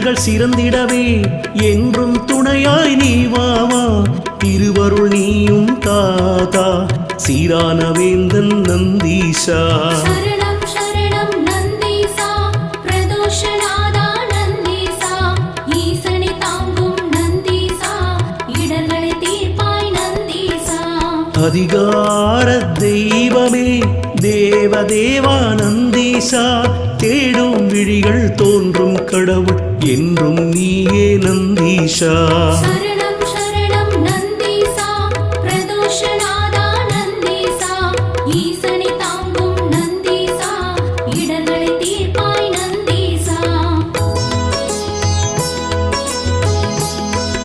செயல்கள் சிறந்திடவே என்றும் துணையாய் நீ வாவா. திருவருள் நீயும் தாதா சீரான வேந்தன் நந்தீசா. சரணம் சரணம் நந்தீசா பிரதோஷநாதா நந்தீசா. ஈசனை தாங்கும் நந்தீசா இடர்களை தீர்ப்பாய் நந்தீசா. அதிகார தெய்வமே தேவதேவா நந்தீசா. தேடும் விழிகள் தோன்றும் கடவுள் என்றும் நீயே நந்தீசா.